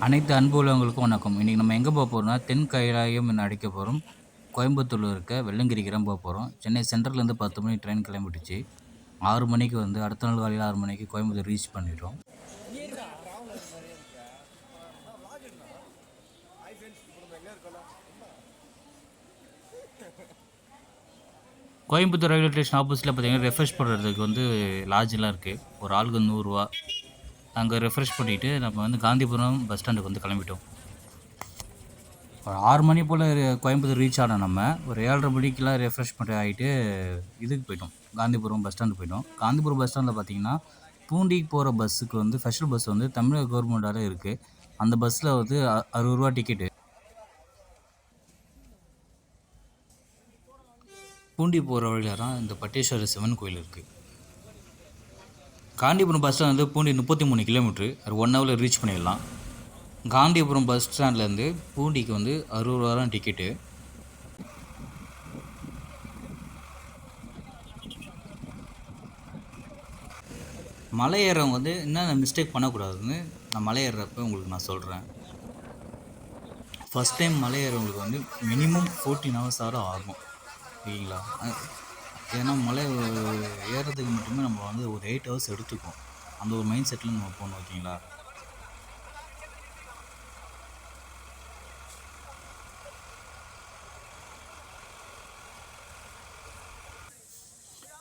அனைத்து அன்பு உள்ளவங்களுக்கும் வணக்கம். இன்னைக்கு நம்ம எங்கே போறோம்னா, தென் கைலாயம் அழைக்க போகிறோம். கோயம்புத்தூர்ல இருக்க வெள்ளங்கிரிக்கு தான் போறோம். சென்னை சென்ட்ரல்லேருந்து 10 மணிக்கு ட்ரெயின் கிளம்பிடுச்சு. 6 மணிக்கு வந்து அடுத்த நாள் காலையில 6 மணிக்கு கோயம்புத்தூர் ரீச் பண்ணிட்டோம். கோயம்புத்தூர் ரயில்வே ஸ்டேஷன் ஆப்போசிட்டில் பார்த்தீங்கன்னா, ரெஃப்ரெஷ் பண்ணுறதுக்கு வந்து லாட்ஜெலாம் இருக்குது. ஒரு ஆளுக்கு ரூ. 100. அங்கே ரெஃப்ரெஷ் பண்ணிவிட்டு நம்ம வந்து காந்திபுரம் பஸ் ஸ்டாண்டுக்கு வந்து கிளம்பிட்டோம். ஒரு 6 மணி போல் கோயம்புத்தூர் ரீச் ஆனோம். நம்ம ஒரு 7:30 மணிக்கெலாம் ரெஃப்ரெஷ்மெண்ட் ஆகிட்டு இதுக்கு போயிட்டோம், காந்திபுரம் பஸ் ஸ்டாண்டு போயிட்டோம். காந்திபுரம் பஸ் ஸ்டாண்டில் பார்த்தீங்கன்னா, பூண்டிக்கு போகிற பஸ்ஸுக்கு வந்து ஸ்பெஷல் பஸ் வந்து தமிழக கவர்மெண்ட்டால் இருக்குது. அந்த பஸ்ஸில் வந்து ரூ. 60 டிக்கெட்டு. பூண்டி போகிற வழியில் தான் இந்த பட்டேஸ்வர சிவன் கோயில் இருக்குது. காந்திபுரம் பஸ் ஸ்டாண்ட் வந்து பூண்டி 33 கிலோமீட்ரு. ஒரு 1 ஹவரில் ரீச் பண்ணிடலாம். காந்திபுரம் பஸ் ஸ்டாண்ட்லேருந்து பூண்டிக்கு வந்து 60 தான் டிக்கெட்டு. மலை ஏறவங்க வந்து என்னென்ன மிஸ்டேக் பண்ணக்கூடாதுன்னு நான் மலை ஏறுறப்ப உங்களுக்கு நான் சொல்கிறேன். ஃபஸ்ட் டைம் மலை ஏறவங்களுக்கு வந்து மினிமம் 14 ஹவர்ஸ் ஆகும், ஓகேங்களா? ஏன்னா மலை ஏறுறதுக்கு மட்டுமே நம்ம வந்து ஒரு 8 ஹவர்ஸ் எடுத்துக்கும். அந்த ஒரு மைண்ட் செட்டில் நம்ம போகணும், ஓகேங்களா?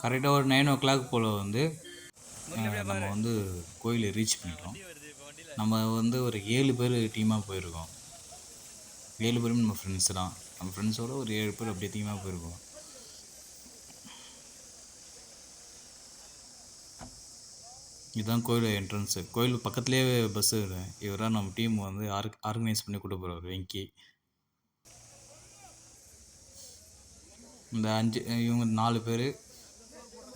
கரெக்டாக ஒரு 9 o'clock போல் வந்து நம்ம வந்து கோயிலை ரீச் பண்ணிட்டோம். நம்ம வந்து ஒரு 7 பேர் டீமாக போயிருக்கோம். 7 பேரும் நம்ம ஃப்ரெண்ட்ஸு தான். நம்ம ஃப்ரெண்ட்ஸோடு ஒரு 7 பேர் அப்படியே டீமாக போயிருக்கோம். இதுதான் கோயில் என்ட்ரன்ஸு. கோயில் பக்கத்துலேயே பஸ்ஸு. இவராக நம்ம டீம் வந்து ஆர்கனைஸ் பண்ணி கூட்டு போகிறார், வெங்கி. இந்த இவங்க 4 பேர்,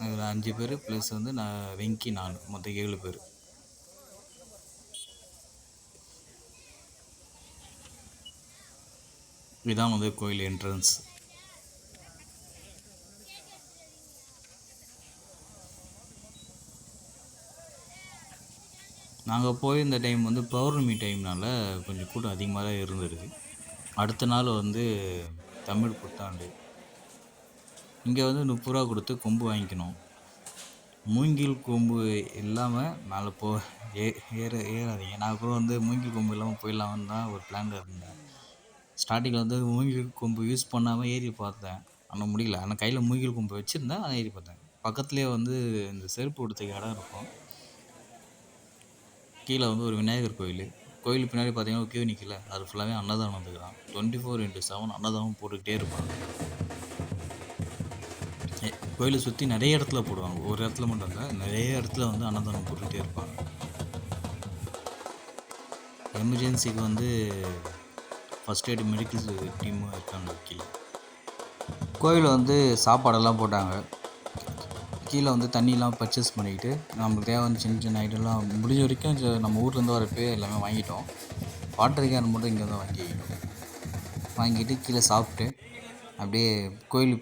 இதில் 5 பேர் ப்ளஸ் வந்து நான் வெங்கி 4, மொத்தம் 7 பேர். இதுதான் வந்து கோயில் என்ட்ரன்ஸ். நாங்கள் போயிருந்த டைம் வந்து பௌர்ணமி டைம்னால கொஞ்சம் கூட்டம் அதிகமாக தான் இருந்தது. அடுத்த நாள் வந்து தமிழ் புத்தாண்டு. இங்கே வந்து 30 ரூபா கொடுத்து கொம்பு வாங்கிக்கணும். மூங்கில் கொம்பு இல்லாமல் மேலே ஏறாதீங்க. நான் கூட வந்து மூங்கில் கொம்பு இல்லாமல் போயிடலாம்னு தான் ஒரு பிளானில் இருந்தேன். ஸ்டார்டிங்கில் வந்து மூங்கில் கொம்பு யூஸ் பண்ணாமல் ஏறி பார்த்தேன், ஆனால் முடியல. ஆனால் கையில் மூங்கில் கொம்பு வச்சுருந்தேன், ஆனால் ஏறி பார்த்தேன். பக்கத்துலேயே வந்து இந்த செருப்பு கொடுத்துக்க இடம் இருக்கும். கீழே வந்து ஒரு விநாயகர் கோயில். கோயில் பின்னாடி பார்த்தீங்கன்னா கியூ நிற்கல, அது ஃபுல்லாகவே அன்னதானத்துக்கு தான். 24/7 அன்னதானம் போட்டுக்கிட்டே இருப்பாங்க. கோயிலை சுற்றி நிறைய இடத்துல போடுவாங்க, ஒரு இடத்துல மட்டும் இல்லை, நிறைய இடத்துல வந்து அன்னதானம் போட்டுக்கிட்டே இருப்பாங்க. எமர்ஜென்சிக்கு வந்து ஃபஸ்ட் எய்ட் மெடிக்கல் டீமும் இருக்காங்க கீழே. கோயிலில் வந்து சாப்பாடெல்லாம் போட்டாங்க. கீழே வந்து தண்ணியெலாம் பர்ச்சேஸ் பண்ணிக்கிட்டு நம்மளுக்கு தேவையான சின்ன சின்ன ஐட்டம்லாம் முடிஞ்ச வரைக்கும் நம்ம ஊர்லேருந்து வரப்போ எல்லாமே வாங்கிட்டோம். வாட்டர் கேன் மட்டும் இங்கே தான் வாங்கிட்டு கீழே சாப்பிட்டு அப்படியே கோயில்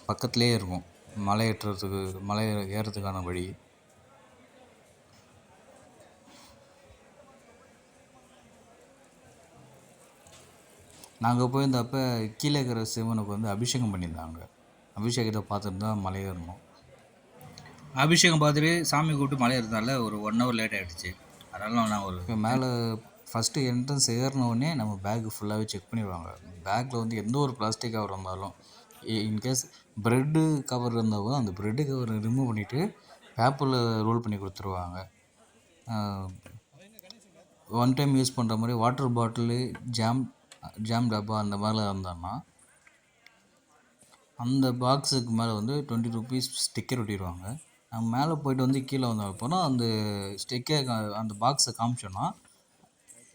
பக்கத்துலேயே இருக்கும் மலை ஏறுறதுக்கான வழி. நாங்கள் போயிருந்தப்போ கீழே இருக்கிற சிவனுக்கு வந்து அபிஷேகம் பண்ணியிருந்தாங்க. அபிஷேகத்தை பார்த்துட்டு தான் மலை ஏறணும். அபிஷேகம் பார்த்துட்டு சாமி கூப்பிட்டு மலை ஏறதால ஒரு 1 hour லேட் ஆகிடுச்சு. அதனால் நான் ஒரு மேலே ஃபஸ்ட்டு என்ட்ரன்ஸ் ஏறினோடனே நம்ம பேக்கு ஃபுல்லாகவே செக் பண்ணிடுவாங்க. பேக்கில் வந்து எந்த ஒரு பிளாஸ்டிக் கவர் இருந்தாலும், இன்கேஸ் ப்ரெட்டு கவர் இருந்தாலும் அந்த ப்ரெட்டு கவரை ரிமூவ் பண்ணிவிட்டு பேப்பரில் ரோல் பண்ணி கொடுத்துருவாங்க. 1 டைம் யூஸ் பண்ணுற மாதிரி வாட்டர் பாட்டிலு, ஜாம் டப்பா அந்த மாதிரிலாம் இருந்தாங்கன்னா அந்த பாக்ஸுக்கு மேலே வந்து 20 rupees ஸ்டிக்கர் ஒட்டிடுவாங்க. நம்ம மேலே போய்ட்டு வந்து கீழே போனால் அந்த ஸ்டிக்கர் அந்த பாக்ஸை காமிச்சோன்னா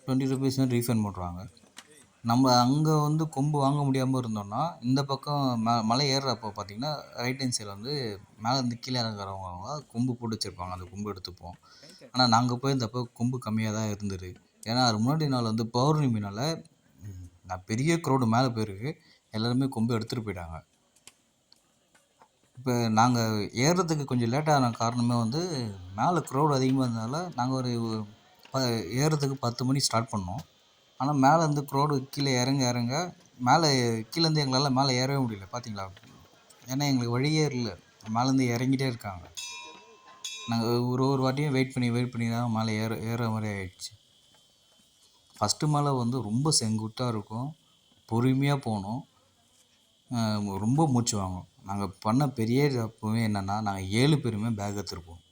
20 rupees ரீஃபண்ட் பண்ணுறாங்க. நம்ம அங்கே வந்து கொம்பு வாங்க முடியாமல் இருந்தோம்னா இந்த பக்கம் மலை ஏறுறப்போ பார்த்திங்கன்னா ரைட் ஹேண்ட் சைடில் வந்து மேலே இருந்து கீழே இறங்குறவங்க கொம்பு போட்டு வச்சுருப்பாங்க. அந்த கொம்பு எடுத்துப்போம். ஆனால் நாங்கள் போயிருந்தப்போ கொம்பு கம்மியாக தான் இருந்தது. ஏன்னா அது முன்னாடி நாள் வந்து பௌர்ணமினால் நான் பெரிய க்ரௌடு மேலே போயிருக்கு, எல்லாருமே கொம்பு எடுத்துகிட்டு போயிட்டாங்க. இப்போ நாங்கள் ஏறுறதுக்கு கொஞ்சம் லேட்டான காரணமே வந்து மேலே க்ரௌடு அதிகமாக இருந்ததால் நாங்கள் ஒரு ப ஏறுறதுக்கு 10 மணி ஸ்டார்ட் பண்ணோம். ஆனால் மேலேருந்து க்ரௌடு கீழே இறங்க இறங்க மேலே கீழேருந்து எங்களால் மேலே ஏறவே முடியல பார்த்தீங்களா? ஏன்னா எங்களுக்கு வழியே இல்லை. மேலேருந்து இறங்கிட்டே இருக்காங்க. நாங்கள் ஒரு வாட்டியும் வெயிட் பண்ணி தான் மேலே ஏற மாதிரி ஆயிடுச்சு. ஃபஸ்ட்டு மலை வந்து ரொம்ப செங்குத்தாக இருக்கும். பொறுமையாக போகணும். ரொம்ப மூச்சு வாங்கும். நாங்கள் பண்ண பெரிய தப்புமே என்னென்னா, நாங்கள் 7 பேருமே பேக் எடுத்துருப்போம்.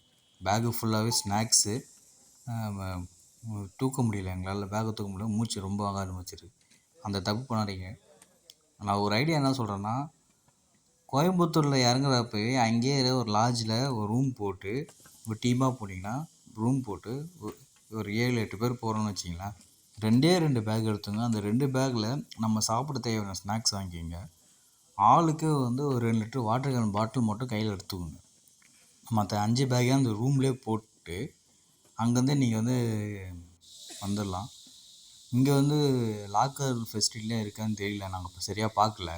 பேக்கு ஃபுல்லாகவே ஸ்நாக்ஸு. தூக்க முடியல எங்களால். பேக்கை தூக்க முடியல. மூச்சு ரொம்ப வாங்க ஆரம்பிச்சிருக்கு. அந்த தப்பு பண்ணாதீங்க. நான் ஒரு ஐடியா என்ன சொல்கிறேன்னா, கோயம்புத்தூரில் இறங்குறப்பவே அங்கேயே ஒரு லாட்ஜில் ஒரு ரூம் போட்டு ஒரு டீமாக போனீங்கன்னா, ரூம் போட்டு ஒரு 7, 8 பேர் போகிறோன்னு வச்சிங்களேன். 2 பேக் எடுத்துங்க. அந்த 2 பேக்கில் நம்ம சாப்பிட தேவையான ஸ்நாக்ஸ் வாங்கிக்கிங்க. ஆளுக்கு வந்து ஒரு 2 லிட்டர் வாட்டர் கேன் பாட்டில் மட்டும் கையில் எடுத்துக்கோங்க. மற்ற 5 பேக்கையும் அந்த ரூம்லேயே போட்டு அங்கேருந்து நீங்கள் வந்து வந்துடலாம். இங்கே வந்து லாக்கர் ஃபெசிலிட்டிலாம் இருக்கான்னு தெரியல. நாங்கள் இப்போ சரியாக பார்க்கல.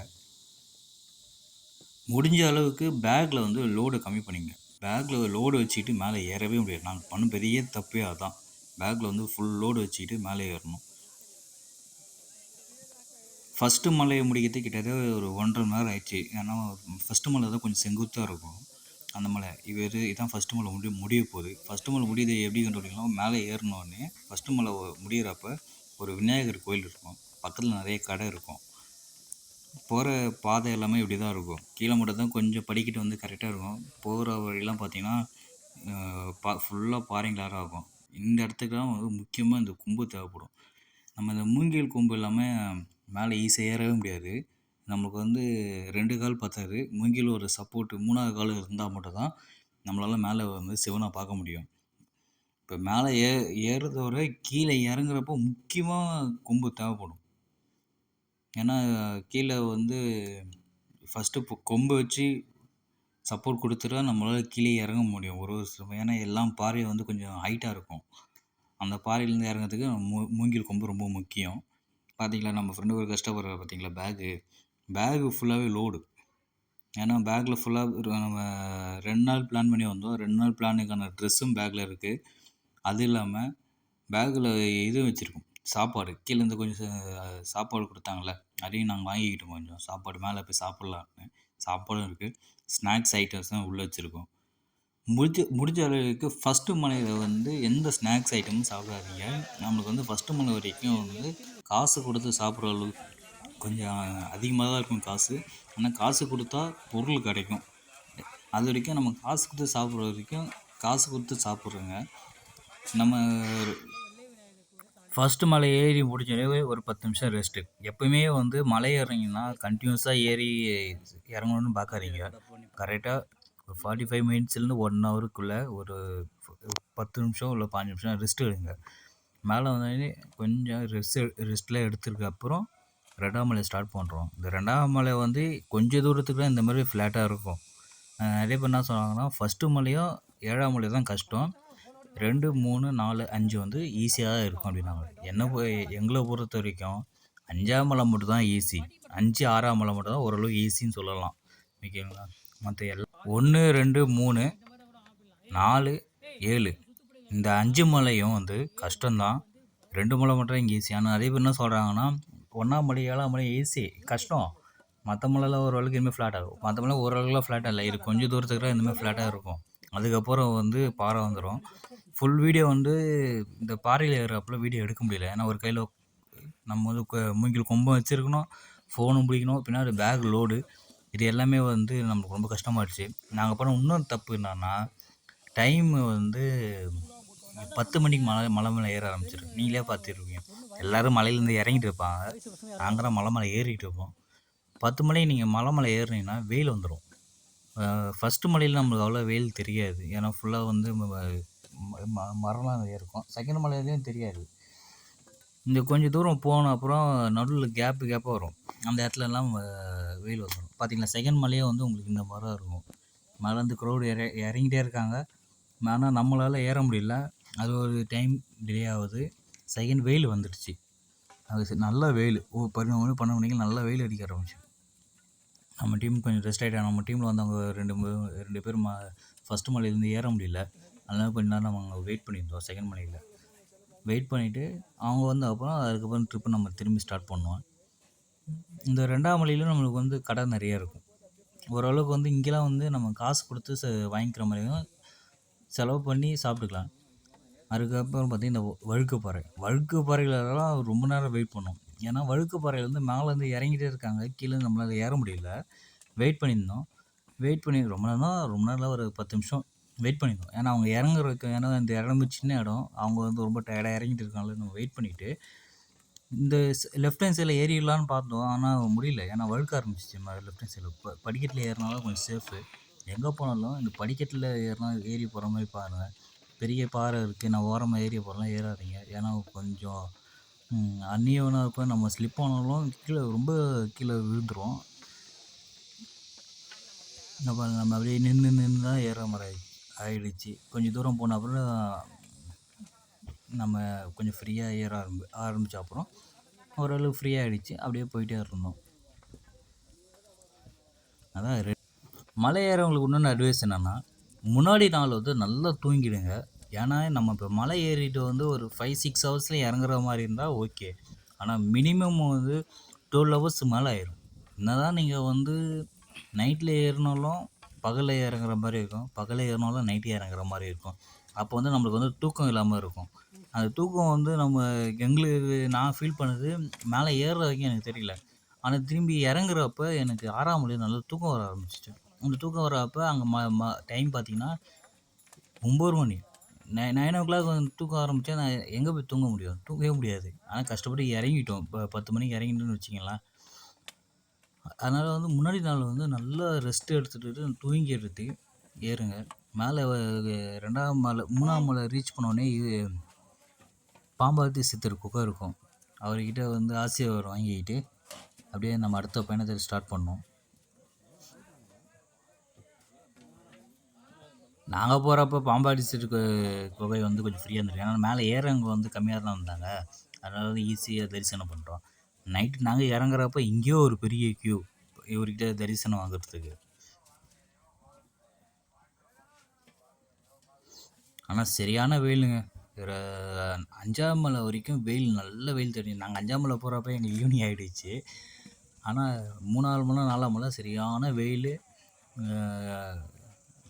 முடிஞ்ச அளவுக்கு பேக்கில் வந்து லோடை கம்மி பண்ணிங்க. பேக்கில் லோடு வச்சுக்கிட்டு மேலே ஏறவே முடியாது. நாங்கள் பண்ண பெரிய தப்பே அதுதான். பேக்கில் வந்து ஃபுல் லோடு வச்சுக்கிட்டு மேலே ஏறணும். ஃபஸ்ட்டு மலையை முடிக்கிறதுக்கு கிட்டத்தட்ட ஒரு 1.5 மணி நேரம் ஆயிடுச்சு. ஏன்னா ஃபஸ்ட்டு மலை தான் கொஞ்சம் செங்குத்தாக இருக்கும். அந்த மலை இதான் ஃபஸ்ட்டு மலை முடிய போகுது. ஃபஸ்ட்டு மலை முடியுது எப்படி கண்டுபிடிக்கலாம்? மேலே ஏறினோடனே ஃபஸ்ட்டு மலை முடிகிறப்ப ஒரு விநாயகர் கோயில் இருக்கும். பக்கத்தில் நிறைய கடை இருக்கும். போகிற பாதை எல்லாமே இப்படி தான் இருக்கும். கீழே மட்டும் தான் கொஞ்சம் படிக்கிட்டு வந்து கரெக்டாக இருக்கும். போகிற வழியெல்லாம் பார்த்திங்கன்னா ஃபுல்லாக பாறைங்களாக இருக்கும். இந்த இடத்துக்கு தான் வந்து முக்கியமாக இந்த கொம்பு தேவைப்படும். நம்ம இந்த மூங்கில் கொம்பு இல்லாமல் மேலே ஈஸியாக ஏறவே முடியாது. நமக்கு வந்து 2 கால் பத்தாது. மூங்கில் ஒரு சப்போர்ட்டு 3வது கால் இருந்தால் மட்டும்தான் நம்மளால் மேலே வந்து சிவனை பார்க்க முடியும். இப்போ மேலே ஏறுறத விட கீழே இறங்குறப்போ முக்கியமாக கொம்பு தேவைப்படும். ஏன்னா கீழே வந்து ஃபஸ்ட்டு கொம்பு வச்சு சப்போர்ட் கொடுத்துட்டா நம்மளால் கீழே இறங்க முடியும். ஒரு ஏன்னா எல்லாம் பாறை வந்து கொஞ்சம் ஹைட்டாக இருக்கும். அந்த பாறையிலேருந்து இறங்கிறதுக்கு மூங்கில் கொம்பு ரொம்ப முக்கியம். பார்த்தீங்களா, நம்ம ஃப்ரெண்டு ஒரு கஷ்டப்படுறாரு பார்த்தீங்களா? பேகு ஃபுல்லாகவே லோடு. ஏன்னா பேக்கில் ஃபுல்லாக நம்ம 2 நாள் பிளான் பண்ணி வந்தோம். 2 நாள் பிளானுக்கான ட்ரெஸ்ஸும் பேக்கில் இருக்குது. அது இல்லாமல் பேக்கில் இதுவும் வச்சுருக்கோம், சாப்பாடு. கீழேருந்து கொஞ்சம் சாப்பாடு கொடுத்தாங்களே, அதையும் நாங்கள் வாங்கிக்கிட்டோம். கொஞ்சம் சாப்பாடு மேலே போய் சாப்பிட்லான்னு. சாப்பாடும் இருக்குது. ஸ்நாக்ஸ் ஐட்டம்ஸ் தான் உள்ளே வச்சுருக்கோம். முடிஞ்ச அளவுக்கு ஃபஸ்ட்டு மலையில் வந்து எந்த ஸ்நாக்ஸ் ஐட்டமும் சாப்பிடாதீங்க. நம்மளுக்கு வந்து ஃபஸ்ட்டு மலை வரைக்கும் வந்து காசு கொடுத்து சாப்பிட்ற அளவுக்கு கொஞ்சம் அதிகமாக தான் இருக்கும் காசு. ஆனால் காசு கொடுத்தா பொருள் கிடைக்கும். அது வரைக்கும் நம்ம காசு கொடுத்து சாப்பிட்ற வரைக்கும் காசு கொடுத்து சாப்பிட்றோங்க. நம்ம ஃபஸ்ட்டு மலை ஏறி முடிஞ்சோடனே ஒரு 10 நிமிஷம் ரெஸ்ட்டு. எப்போயுமே வந்து மலை ஏறினீங்கன்னா கண்டினியூஸாக ஏறி இறங்கணுன்னு பார்க்காதீங்க. கரெக்டாக ஒரு 45 மினிட்ஸ்லேருந்து 1 ஹவருக்குள்ளே ஒரு 10 நிமிஷம் இல்லை 15 நிமிஷம் ரெஸ்ட் எடுங்க. மேலே வந்தோடனே கொஞ்சம் ரெஸ்ட்லாம் எடுத்ததுக்கு அப்புறம் 2ஆம் மலை ஸ்டார்ட் பண்ணுறோம். இந்த 2ஆம் மலை வந்து கொஞ்சம் தூரத்துக்கு தான் இந்த மாதிரி ஃப்ளாட்டாக இருக்கும். நிறைய பேர் என்ன சொன்னாங்கன்னா, ஃபஸ்ட்டு மலையும் 7ஆம் மலை தான் கஷ்டம், 2, 3, 4, 5 வந்து ஈஸியாக தான் இருக்கும் அப்படின்னாங்க. எங்களை பொறுத்த வரைக்கும் 5ஆம் மலை மட்டும் தான் ஈஸி. 5, 6ஆம் மலை மட்டும் தான் ஓரளவு ஈஸின்னு சொல்லலாம். ஓகேங்களா? மற்ற எல்லாம் 1, 2, 3, 4, 7 இந்த 5 மலையும் வந்து கஷ்டம்தான். 2 மலை மட்டும் இங்கே ஈஸி. ஆனால் நிறைய பேர் என்ன சொல்கிறாங்கன்னா, 1ஆம் மலை 7ஆம் மலை ஈஸி, கஷ்டம். மற்ற மலைலாம் ஓரளவுக்கு இனிமேல் ஃப்ளாட் ஆகும். மற்ற மலை ஓரளவுக்குலாம் ஃப்ளாட்டாக இல்லை. இது கொஞ்சம் தூரத்துக்கு தான் இந்தமாதிரி ஃப்ளாட்டாக இருக்கும். அதுக்கப்புறம் வந்து பாறை வந்துடும். ஃபுல் வீடியோ வந்து இந்த பாறையில் ஏறுறப்பல வீடியோ எடுக்க முடியல. ஏன்னா ஒரு கையில் நம்ம வந்து மூங்கில் கொம்பும் வச்சுருக்கணும், ஃபோனும் பிடிக்கணும், பின்னாடி பேக் லோடு. இது எல்லாமே வந்து நமக்கு ரொம்ப கஷ்டமாகிடுச்சு. நாங்கள் பண்ண இன்னொரு தப்பு என்னன்னா, டைமு வந்து 10 மணிக்கு மலை மேலே ஏற ஆரம்பிச்சிடும். நீங்களே பார்த்துருப்பீங்க. எல்லோரும் மலையிலேருந்து இறங்கிட்டு இருப்பாங்க. நாங்கள் தான் மலை மேலே ஏறிக்கிட்டு இருப்போம். 10 மணிக்கு நீங்கள் மலை மேலே ஏறினீங்கன்னா வெயில் வந்துடும். ஃபஸ்ட்டு மலையில் நம்மளுக்கு அவ்வளோ வெயில் தெரியாது. ஏன்னா ஃபுல்லாக வந்து மரம்லாம் நிறைய இருக்கும். செகண்ட் மலையிலையும் தெரியாது. இந்த கொஞ்சம் தூரம் போன அப்புறம் நடுவில் கேப்பாக வரும். அந்த இடத்துலலாம் வெயில் வந்துடும். பார்த்தீங்களா, செகண்ட் மலையே வந்து உங்களுக்கு இந்த மாதிரி தான் இருக்கும். மலைலேருந்து க்ரௌடு இறங்கிட்டே இருக்காங்க. ஆனால் நம்மளால் ஏற முடியல. அது ஒரு டைம் டிலே ஆகுது. செகண்ட் வெயில் வந்துடுச்சு. அது நல்லா வெயில். 11 மணி 12 மணிக்கு நல்லா வெயில் அடிக்க ஆரம்பிச்சு. நம்ம டீம் கொஞ்சம் ரெஸ்ட் ஆகிட்டாங்க. நம்ம டீமில் வந்தவங்க 2 பேர் ஃபஸ்ட்டு மலையிலேருந்து ஏற முடியல. அதனால் கொஞ்சம் நேரம் நம்ம வெயிட் பண்ணியிருந்தோம் செகண்ட் மலையில். வெயிட் பண்ணிவிட்டு அவங்க வந்து அப்புறம் அதுக்கப்புறம் ட்ரிப்பு நம்ம திரும்பி ஸ்டார்ட் பண்ணுவோம். இந்த 2ஆம் மலையிலும் நம்மளுக்கு வந்து கடை நிறைய இருக்கும். ஓரளவுக்கு வந்து இங்கேலாம் வந்து நம்ம காசு கொடுத்து வாங்கிக்கிற மாதிரியும் செலவு பண்ணி சாப்பிட்டுக்கலாம். அதுக்கப்புறம் பார்த்தீங்கன்னா, இந்த வழுக்குப்பாறை. வழுக்குப்பாறையிலலாம் ரொம்ப நேரம் வெயிட் பண்ணோம். ஏன்னா வழுக்குப்பாறையில வந்து மேலேருந்து இறங்கிட்டே இருக்காங்க. கீழ நம்மளால ஏற முடியல. வெயிட் பண்ணியிருந்தோம். வெயிட் பண்ணி ரொம்ப நேரம்னா, ரொம்ப நேரம் இல்ல, ஒரு 10 நிமிஷம் வெயிட் பண்ணியிருந்தோம். ஏன்னா அவங்க இறங்குறதுக்கு, ஏன்னா இந்த இடம் சின்ன இடம். அவங்க வந்து ரொம்ப டயர்டா இறங்கிட்டு இருக்காங்கல்ல, நம்ம வெயிட் பண்ணிட்டு, இந்த லெஃப்ட் ஹேண்ட் சைட்ல ஏறிடலான்னு பார்த்தோம். ஆனா முடியல. ஏன்னா வழுக்க ஆரம்பிச்சுச்சு லெஃப்ட் ஹேண்ட் சைட்ல. படிக்கட்டில ஏறினா தான் கொஞ்சம் சேஃபு. எங்க போனாலும் இந்த படிக்கட்டில ஏறினா ஏறி போற மாரி பாருங்க. பெரிய பாறை இருக்கு. நான் ஓரமா ஏறி போறேன்லாம் ஏறாதீங்க. ஏன்னா கொஞ்சம் அன்ஈவனா இருக்கும். நம்ம ஸ்லிப் ஆனாலும் ரொம்ப கீழ விழுந்துருவோம். இங்க பாருங்க, நம்ம அப்படியே நின்னு நின்னு தான் ஏறுற மாரி ஆயிடுச்சு. கொஞ்சம் தூரம் போன அப்புறம் நம்ம கொஞ்சம் ஃப்ரீயா ஏற ஆரம்பிச்ச அப்புறம் ஓரளவு ஃப்ரீ ஆயிடுச்சு. அப்படியே போயிட்டே இருந்தோம். அதான் மலை ஏறவங்களுக்கு இன்னொன்று அட்வைஸ் என்னன்னா, முன்னாடி நாள் வந்து நல்லா தூங்கிடுங்க. ஏன்னா நம்ம இப்போ மலை ஏறிட்டு வந்து ஒரு 5, 6 ஹவர்ஸ்ல இறங்குற மாரி இருந்தா ஓகே. ஆனா மினிமம் வந்து 12 ஹவர்ஸ் மேல ஆயிரும். என்னதான் நீங்க வந்து நைட்ல ஏறினாலும் பகல்ல இறங்குற மாரி இருக்கும். பகல்ல ஏறினாலும் நைட்டு இறங்குற மாரி இருக்கும். அப்போ வந்து நம்மளுக்கு வந்து தூக்கம் இல்லாம இருக்கும். அந்த தூக்கம் வந்து எங்களுக்கு நான் ஃபீல் பண்ணது மேலே ஏறுற வரைக்கும் எனக்கு தெரியல. ஆனா திரும்பி இறங்குறப்ப எனக்கு 6ஆம் மலையில நல்லா தூக்கம் வர ஆரம்பிச்சுச்சு. அந்த தூக்கம் வரப்ப அங்க ம ம டைம் பார்த்தீங்கன்னா 9 மணி. 9:00 வந்து தூக்க ஆரம்பிச்சா நான் எங்க போய் தூங்க முடியும்? தூங்கவே முடியாது. ஆனா கஷ்டப்பட்டு இறங்கிட்டோம். 10 மணிக்கு இறங்கிட்டோம்னு வச்சுக்கங்களேன். அதனால வந்து முன்னாடி நாள் வந்து நல்லா ரெஸ்ட் எடுத்துட்டு தூங்கிடுட்டு ஏறுங்க. மேலே 2ஆம் மலை 3ஆம் மலை ரீச் பண்ணோனே பாம்பாட்டி சித்தர் குகை இருக்கும். அவர்கிட்ட வந்து ஆசீர்வாதம் வாங்கிக்கிட்டு அப்படியே நம்ம அடுத்த பயணத்தை ஸ்டார்ட் பண்ணோம். நாங்கள் போகிறப்ப பாம்பாடி சித்தர் குகை வந்து கொஞ்சம் ஃப்ரீயாக இருந்துருக்கு. ஏன்னா மேலே ஏறவங்க வந்து கம்மியாக தான் வந்தாங்க. அதனால வந்து ஈஸியாக தரிசனம் பண்ணுறோம். நைட்டு நாங்கள் இறங்குறப்ப இங்கேயோ ஒரு பெரிய கியூ இவர்கிட்ட தரிசனம் வாங்குறதுக்கு. ஆனால் சரியான வெயிலுங்க. ஒரு 5ஆம் மலை வரைக்கும் வெயில், நல்ல வெயில் தெரியும். நாங்கள் 5ஆம் மலை போகிறப்ப எங்களுக்கு ஈவினிங் ஆகிடுச்சு. ஆனால் 3ஆவது மலை 4ஆம் மலை சரியான வெயில்,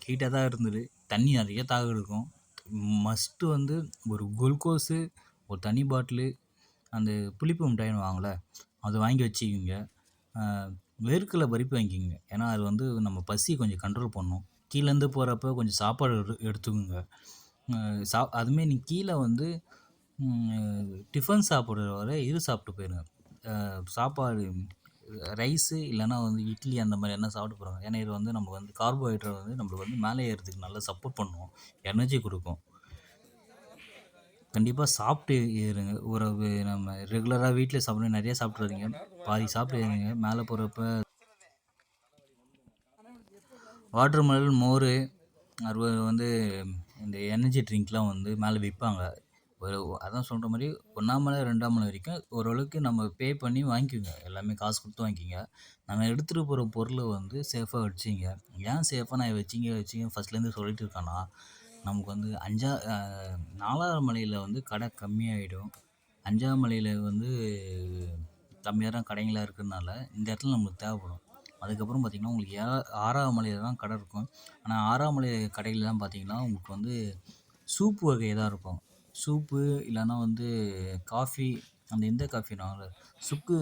ஹீட்டாக தான் இருந்தது. தண்ணி நிறைய தாகம் எடுக்கும். மஸ்ட்டு வந்து ஒரு குளுக்கோஸு, ஒரு தண்ணி பாட்டிலு, அந்த புளிப்பு மிட்டாய்ன்னு வாங்கல, அது வாங்கி வச்சுக்கிங்க. வேர்க்கடலை பருப்பி வாங்கிக்கிங்க. ஏன்னா அது வந்து நம்ம பசி கொஞ்சம் கண்ட்ரோல் பண்ணும். கீழேருந்து போகிறப்ப கொஞ்சம் சாப்பாடு எடுத்துக்கோங்க. அதுமாரி நீ கீழே வந்து டிஃபன் சாப்பிட்ற வரை இது சாப்பிட்டு போயிருங்க. சாப்பாடு ரைஸு இல்லைன்னா வந்து இட்லி அந்த மாதிரி என்ன சாப்பிட்டு போகிறாங்க. ஏன்னா இது வந்து நமக்கு வந்து கார்போஹைட்ரேட் வந்து நம்மளுக்கு வந்து மேலே ஏறதுக்கு நல்லா சப்போர்ட் பண்ணும், எனர்ஜி கொடுக்கும். கண்டிப்பாக சாப்பிட்டு ஏறுங்க. நம்ம ரெகுலராக வீட்டில் சாப்பிட்ணும் நிறைய சாப்பிட்றாதீங்க. பாதி சாப்பிட்டு ஏறுங்க. மேலே போகிறப்ப வாட்டர் மெலன், மோர், வந்து இந்த எனர்ஜி ட்ரிங்க்லாம் வந்து மேலே விற்பாங்க. அதான் சொல்கிற மாதிரி 1ஆம் மலை 2ஆம் மலை வரைக்கும் ஓரளவுக்கு நம்ம பே பண்ணி வாங்கிக்கோங்க. எல்லாமே காசு கொடுத்து வாங்கிக்கோங்க. நம்ம எடுத்துகிட்டு போகிற பொருளை வந்து சேஃபாக வச்சுங்க. ஏன் சேஃபாக நான் வச்சிங்க ஃபஸ்ட்லேருந்து சொல்லிட்டு இருக்கேன்னா, நமக்கு வந்து 4ஆம் மலையில் வந்து கடை கம்மியாகிடும். 5ஆம் மலையில் வந்து கம்மியாக தான் கடைங்களாக இருக்கிறதுனால இந்த இடத்துல நம்மளுக்கு தேவைப்படும். அதுக்கப்புறம் பார்த்திங்கன்னா உங்களுக்கு 6ஆம் மலையில் தான் கடை இருக்கும். ஆனால் 6ஆம் மலை கடையிலலாம் பார்த்திங்கன்னா உங்களுக்கு வந்து சூப்பு வகை தான் இருக்கும். சூப்பு இல்லைன்னா வந்து காஃபி, அந்த இந்த காஃபின்னுவாங்கள்ல, சுக்கு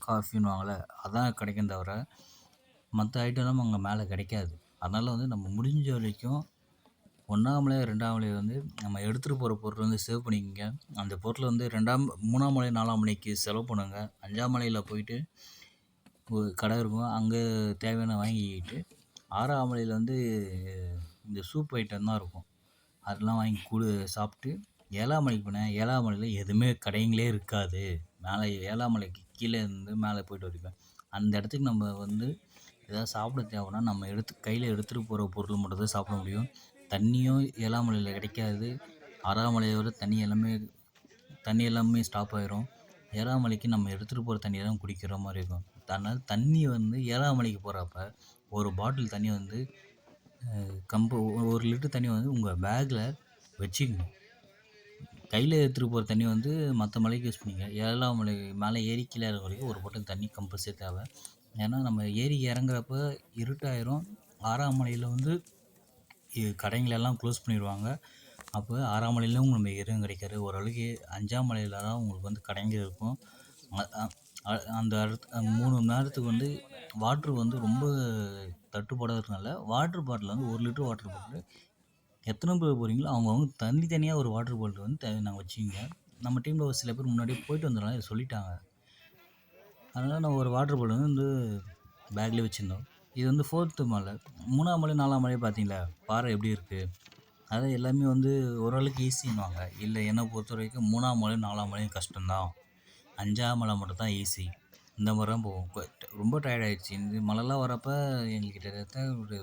காஃபின்னுவாங்கள்ல, அதான் கிடைக்கும் தவிர மற்ற ஐட்டம்லாம் அங்கே மேலே கிடைக்காது. அதனால் வந்து நம்ம முடிஞ்ச வரைக்கும் 1ஆம் மலை 2ஆம் மலை வந்து நம்ம எடுத்துகிட்டு போகிற பொருள் வந்து சேவ் பண்ணிக்கோங்க. அந்த பொருளை வந்து 3ஆம் மலை 4ஆம் மலைக்கு செலவு பண்ணுங்க. 5ஆம் மலையில் போயிட்டு ஒரு கடை இருக்கும், அங்கே தேவையான வாங்கிக்கிட்டு 6ஆம் மலையில் வந்து இந்த சூப் ஐட்டம் தான் இருக்கும், அதெல்லாம் வாங்கி சாப்பிட்டு 7ஆம் மலைக்கு போனேன். 7ஆம் மலையில் எதுவுமே கடைங்களே இருக்காது. மேலே 7ஆம் மலைக்கு கீழே இருந்து மேலே போயிட்டு வரைக்கும் அந்த இடத்துக்கு நம்ம வந்து எதாவது சாப்பிட தேவைன்னா நம்ம கையில் எடுத்துகிட்டு போகிற பொருள் மட்டும் தான் சாப்பிட முடியும். தண்ணியும் 7ஆம் மலையில் கிடைக்காது. 6ஆம் மலையோட தண்ணி எல்லாமே ஸ்டாப் ஆயிரும். 7ஆம் மலைக்கு நம்ம எடுத்துகிட்டு போகிற தண்ணியை தான் குடிக்கிற மாதிரி இருக்கும். அதனால் தண்ணி வந்து 7ஆம் மலைக்கு போகிறப்ப ஒரு பாட்டில் தண்ணி வந்து 1 லிட்டர் தண்ணி வந்து உங்கள் பேக்கில் வச்சுக்கணும். கையில் எடுத்துகிட்டு போகிற தண்ணி வந்து மற்ற மலைக்கு யூஸ் பண்ணிங்க. 7ஆம் மலை மேலே ஏறி கீழே இறங்குற வரைக்கும் ஒரு பாட்டில் தண்ணி கம்பல்சரி தேவை. ஏன்னா நம்ம ஏறி இறங்குறப்ப இருட்டாயிரும். 6ஆம் மலையில் வந்து கடைங்களெல்லாம் க்ளோஸ் பண்ணிடுவாங்க. அப்போ 6ஆம் மலையிலும் நம்ம எதுவும் கிடைக்காது. ஓரளவுக்கு 5ஆம் மலையில் தான் உங்களுக்கு வந்து கடைங்க இருக்கும். அந்த அடுத்த 3 மணி நேரத்துக்கு வந்து வாட்ரு வந்து ரொம்ப தட்டுப்பாடாக இருக்கனால வாட்டர் பாட்டில் வந்து 1 லிட்டர் வாட்டர் பாட்டில் எத்தனை பேர் போகிறீங்களோ அவங்கவுங்க தனித்தனியாக ஒரு வாட்டர் பாட்டில் வந்து நாங்கள் வச்சுக்கிங்க. நம்ம டீமில் ஒரு சில பேர் முன்னாடியே போயிட்டு வந்துடலாம் இதை சொல்லிட்டாங்க. அதனால் நான் ஒரு வாட்டர் பாட்டில் வந்து பேக்லேயே வச்சுருந்தோம். இது வந்து 4th மலை. 3ஆம் மலை 4ஆம் மலை பார்த்தீங்களா பாறை எப்படி இருக்குது. அதான் எல்லாமே வந்து ஓரளவுக்கு ஈஸின்னுவாங்க. இல்லை என்னை பொறுத்த வரைக்கும் 3ஆம் மலை 4ஆம் மலையும் கஷ்டம்தான். 5ஆம் மலை மட்டும் தான் ஈஸி. இந்த மாதிரி தான் போவோம். ரொம்ப டயர்ட் ஆகிடுச்சு. இந்த மழைலாம் வரப்போ எங்களுக்கு கிட்டத்தட்ட ஒரு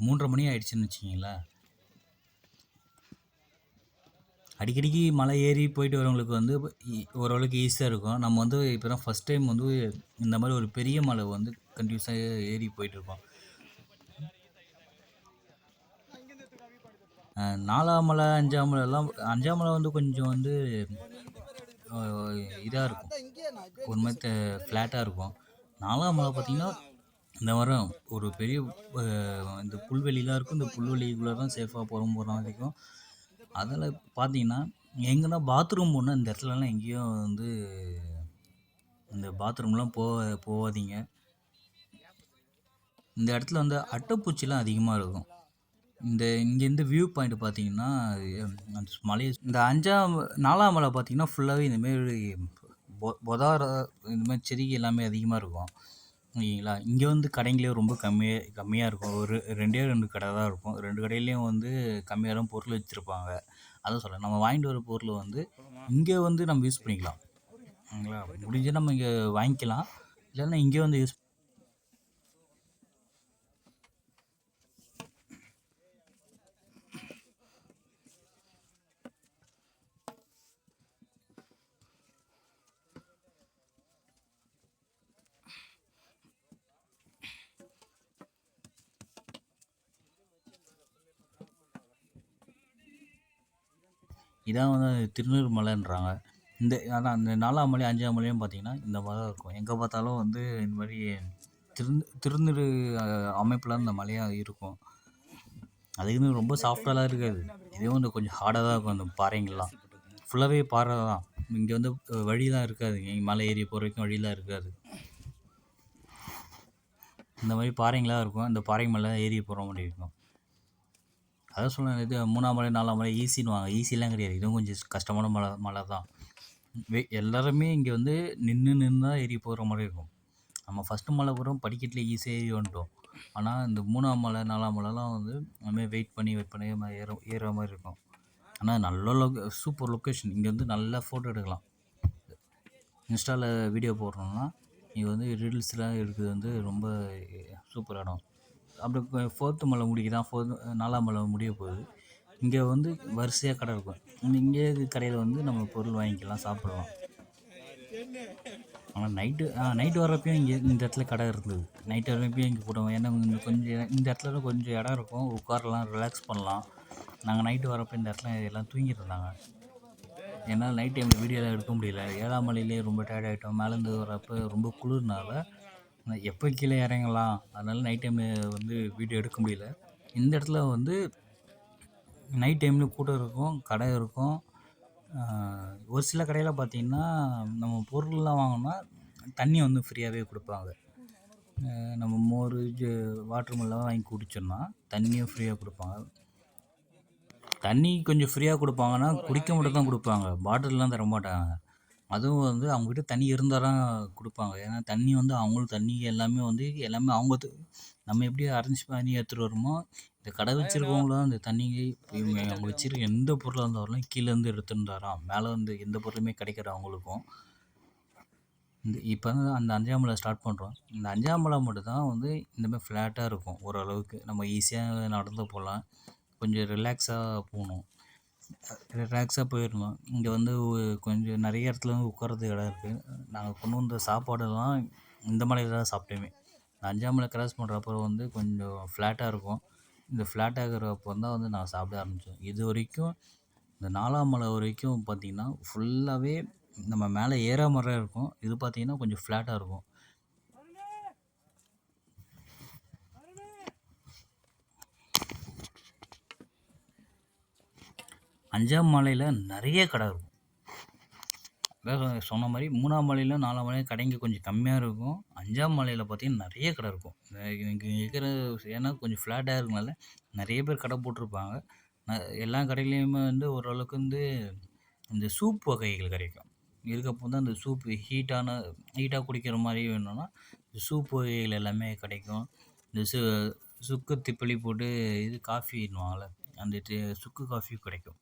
3:30 மணி ஆகிடுச்சின்னு வச்சிங்களேன். அடிக்கடிக்கு மலை ஏறி போயிட்டு வரவங்களுக்கு வந்து ஓரளவுக்கு ஈஸியாக இருக்கும். நம்ம வந்து இப்போ தான் ஃபஸ்ட் டைம் வந்து இந்த மாதிரி ஒரு பெரிய மலை வந்து கண்டினியூஸாக ஏறி போயிட்டுருக்கோம். 4ஆம் மலை 5ஆம் மலைலாம் 5ஆம் மலை வந்து கொஞ்சம் வந்து இதாக இருக்கும். ஒரு மாதிரி ஃப்ளாட்டாக இருக்கும். 4ஆம் மலை பார்த்திங்கன்னா இந்த வாரம் ஒரு பெரிய இந்த புல்வெளிலாம் இருக்கும். இந்த புல்வெளிக்குள்ளே தான் சேஃபாக போகிற வரைக்கும். அதில் பார்த்தீங்கன்னா எங்கன்னா பாத்ரூம் போனால் இந்த இடத்துலலாம் எங்கேயும் வந்து இந்த பாத்ரூம்லாம் போகாதீங்க. இந்த இடத்துல வந்து அட்டைப்பூச்சிலாம் அதிகமாக இருக்கும். இங்கேருந்து வியூ பாயிண்ட் பார்த்தீங்கன்னா அந்த மலை இந்த 4ஆம் மலை பார்த்தீங்கன்னா ஃபுல்லாகவே இந்தமாரி இந்தமாதிரி செடி எல்லாமே அதிகமாக இருக்கும். ஓகேங்களா. இங்கே வந்து கடைங்களே ரொம்ப கம்மியாக இருக்கும். ஒரு 2 கடை தான் இருக்கும். 2 கடையிலையும் வந்து கம்மியாக தான் பொருள் வச்சுருப்பாங்க. அதான் சொல்கிறேன், நம்ம வாங்கிட்டு வர பொருள் வந்து இங்கே வந்து நம்ம யூஸ் பண்ணிக்கலாம். ஓகேங்களா. முடிஞ்சால் நம்ம இங்கே வாங்கிக்கலாம். இல்லைன்னா இங்கே வந்து யூஸ் இதான் வந்து திருநூறு மலைன்றாங்க. அதான் அந்த 4ஆம் மலை 5ஆம் மலையும் பார்த்தீங்கன்னா இந்த மாதிரி தான் இருக்கும். எங்கே பார்த்தாலும் வந்து இந்த மாதிரி திருநீறு அமைப்பில் இந்த மலையாக இருக்கும். அதுக்குன்னு ரொம்ப சாஃப்டாலாம் இருக்காது. இதே வந்து கொஞ்சம் ஹார்டாக தான் இருக்கும். அந்த பாறைங்கள்லாம் ஃபுல்லாகவே பாறை தான். இங்கே வந்து வழிலாம் இருக்காது. மலை ஏறி போகிற வரைக்கும் வழிலாம் இருக்காது. இந்த மாதிரி பாறைங்களாக இருக்கும். அந்த பாறை மேலே ஏறி போகிற மாதிரி இருக்கும். அதான் சொன்னேன், இது 3ஆம் மலை 4ஆம் மலை ஈஸின்னுவாங்க. ஈஸிலாம் கிடையாது. இதுவும் கொஞ்சம் கஷ்டமான மலை தான். எல்லாருமே இங்கே வந்து நின்று தான் ஏறி போகிற மாதிரி இருக்கும். நம்ம ஃபஸ்ட்டு மலை கூட படிக்கட்டில் ஈஸியாக ஏறி வந்துட்டோம். ஆனால் இந்த 3ஆம் மலை 4ஆம் மலைலாம் வந்து அதுமாதிரி வெயிட் பண்ணி ஏறுற மாதிரி இருக்கும். ஆனால் நல்ல சூப்பர் லொக்கேஷன். இங்கே வந்து நல்லா ஃபோட்டோ எடுக்கலாம். இன்ஸ்டாவில் வீடியோ போடுறோம்னா இங்கே வந்து ரீல்ஸ்லாம் எடுக்கிறது வந்து ரொம்ப சூப்பர் இடம். அப்படி 4th மலை முடிக்குதான் 4ஆம் மலை முடிய போகுது. இங்கே வந்து வரிசையாக கடை இருக்கும். இங்கே கடையில் வந்து நம்ம பொருள் வாங்கிக்கலாம், சாப்பிடலாம். ஆனால் நைட்டு வர்றப்பையும் இங்கே இந்த இடத்துல கடை இருந்தது. நைட்டு வர்றப்பையும் இங்கே போடுவோம். ஏன்னா கொஞ்சம் இந்த இடத்துல கொஞ்சம் இடம் இருக்கும், உட்காரலாம், ரிலாக்ஸ் பண்ணலாம். நாங்கள் நைட்டு வரப்போ இந்த இடத்துல எல்லாம் தூங்கிட்டு இருந்தாங்க. என்னால் நைட் டைமில் வீடியோலாம் எடுக்க முடியல. 7ஆம் மலையிலே ரொம்ப டயர்ட் ஆகிட்டோம். மேலேருந்து வரப்போ ரொம்ப குளிர்னால எப்போ கீழே இறங்கலாம், அதனால் நைட் டைமில் வந்து வீடியோ எடுக்க முடியல. இந்த இடத்துல வந்து நைட் டைமில் கூட்டம் இருக்கும், கடை இருக்கும். ஒரு சில கடையில் பார்த்திங்கன்னா நம்ம பொருள்லாம் வாங்கினா தண்ணி வந்து ஃப்ரீயாகவே கொடுப்பாங்க. நம்ம மோர் வாட்டர் மெல்லாம் வாங்கி குடிச்சோம்னா தண்ணியும் ஃப்ரீயாக கொடுப்பாங்க. தண்ணி கொஞ்சம் ஃப்ரீயாக கொடுப்பாங்கன்னா குடிக்க மட்டும் தான் கொடுப்பாங்க, பாட்டில்லாம் தர மாட்டாங்க. அதுவும் வந்து அவங்ககிட்ட தண்ணி இருந்தால் தான் கொடுப்பாங்க. ஏன்னா தண்ணி வந்து அவங்களும் தண்ணி எல்லாமே அவங்க நம்ம எப்படி அரேஞ்ச் பண்ணி எடுத்துகிட்டு வரோமோ, இந்த கடை வச்சுருக்கவங்களும் அந்த தண்ணியை அவங்க வச்சுருக்க எந்த பொருளாக இருந்தாலும் கீழேருந்து எடுத்துன்னு தரோம். மேலே வந்து எந்த பொருளுமே கிடைக்காது அவங்களுக்கும். இப்போ அந்த 5ஆம் மலை ஸ்டார்ட் பண்ணுறோம். இந்த 5ஆம் மலை மட்டும் தான் வந்து இந்தமாதிரி ஃப்ளாட்டாக இருக்கும். ஓரளவுக்கு நம்ம ஈஸியாக நடந்து போகலாம். கொஞ்சம் ரிலாக்ஸாக போகணும், ரிலாக்ஸாக போயிடணும். இங்கே வந்து கொஞ்சம் நிறைய இடத்துல வந்து உட்காரதுக்கு இடம் இருக்குது. நாங்கள் கொண்டு வந்த சாப்பாடெல்லாம் இந்த மலையில் தான் சாப்பிட்டோமே. 5ஆம் மலை கிராஸ் பண்ணுறப்போ வந்து கொஞ்சம் ஃப்ளாட்டாக இருக்கும். இந்த ஃப்ளாட் ஆகிறப்போ தான் வந்து நான் சாப்பிட ஆரம்பித்தோம். இது வரைக்கும் இந்த 4ஆம் மலை வரைக்கும் பார்த்தீங்கன்னா, ஃபுல்லாவே நம்ம மேலே ஏறுற மாரி தான் இருக்கும். இது பார்த்தீங்கன்னா, கொஞ்சம் ஃப்ளாட்டா இருக்கும். அஞ்சாம் மலையில நெறைய கடை இருக்கும். அதான் சொன்ன மாரி 3ஆம் மலையில, 4ஆம் மலையில கடைங்க கொஞ்சம் கம்மியா இருக்கும். 5ஆம் மலையில பார்த்தீங்கன்னா, நெறைய கடை இருக்கும். இங்க இருக்கிற ஏன்னா கொஞ்சம் ஃப்ளாட்டா இருக்கனால, நெறைய பேர் கடை போட்டிருப்பாங்க. ந எல்லா கடையிலயுமே வந்து ஓரளவுக்கு வந்து இந்த சூப் வகைகள் கிடைக்கும். இருக்கப்போ தான் இந்த சூப் ஹீட்டா குடிக்கிற மாரி வேணும்னா, சூப் வகைகள் எல்லாமே கிடைக்கும். இந்த சுக்கு திப்பலி போட்டு இது காஃபின்னுவாங்கல்ல, அந்த சுக்கு காஃபி கிடைக்கும்.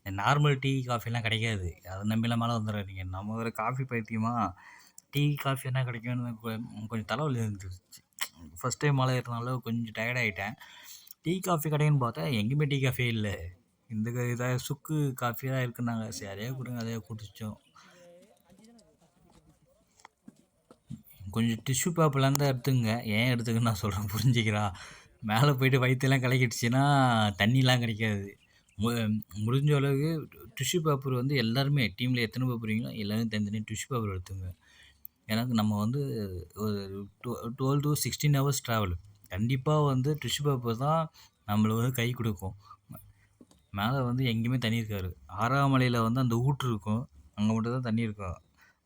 இந்த நார்மல் டீ, காஃபிலாம் கிடைக்காது. அத நம்பிலாம் மேல வந்துராதீங்க. நம்ம வேற காஃபி பைத்தியமா, டீ, காஃபி என்ன கிடைக்கும்னு கொஞ்சம் தலைவலி இருந்துருச்சு. ஃபர்ஸ்ட் டைம் மலை ஏறுனனால கொஞ்சம் டயர்ட் ஆயிட்டேன். டீ, காஃபி கடைன்னு பார்த்தா எங்கேயுமே டீ, காஃபியே இல்ல. இந்த இத சுக்கு காஃபி தான் இருக்குன்னாங்க. சரி அதே குடுங்க, அதே குடிச்சோம். கொஞ்சம் டிஷ்யூ பேப்பர்ல இருந்தா எடுத்துக்கங்க. ஏன் எடுத்துக்கன்னு நான் சொல்றேன் புரிஞ்சுக்கிறா? மேல போயிட்டு வயித்தெல்லாம் கலக்கிடுச்சுன்னா, தண்ணிலாம் கிடைக்காது. மு முடிஞ்ச அளவுக்கு டிஷ்யூ பேப்பர் வந்து எல்லாருமே டீம்ல எத்தன பேர் போறீங்களோ எல்லாரும் தனித்தனியா டிஷ்யூ பேப்பர் எடுத்துக்கங்க. ஏன்னா நம்ம வந்து ஒரு 12 டூ 16 ஹவர்ஸ் ட்ராவல். கண்டிப்பா வந்து டிஷ்யூ பேப்பர் தான் நம்மளுக்கு வந்து கை குடுக்கும். மேல வந்து எங்கேயுமே தண்ணி இருக்காது. 6ஆம் மலையில வந்து அந்த ஊற்று இருக்கும். அங்க மட்டும் தான் தண்ணி இருக்கும்.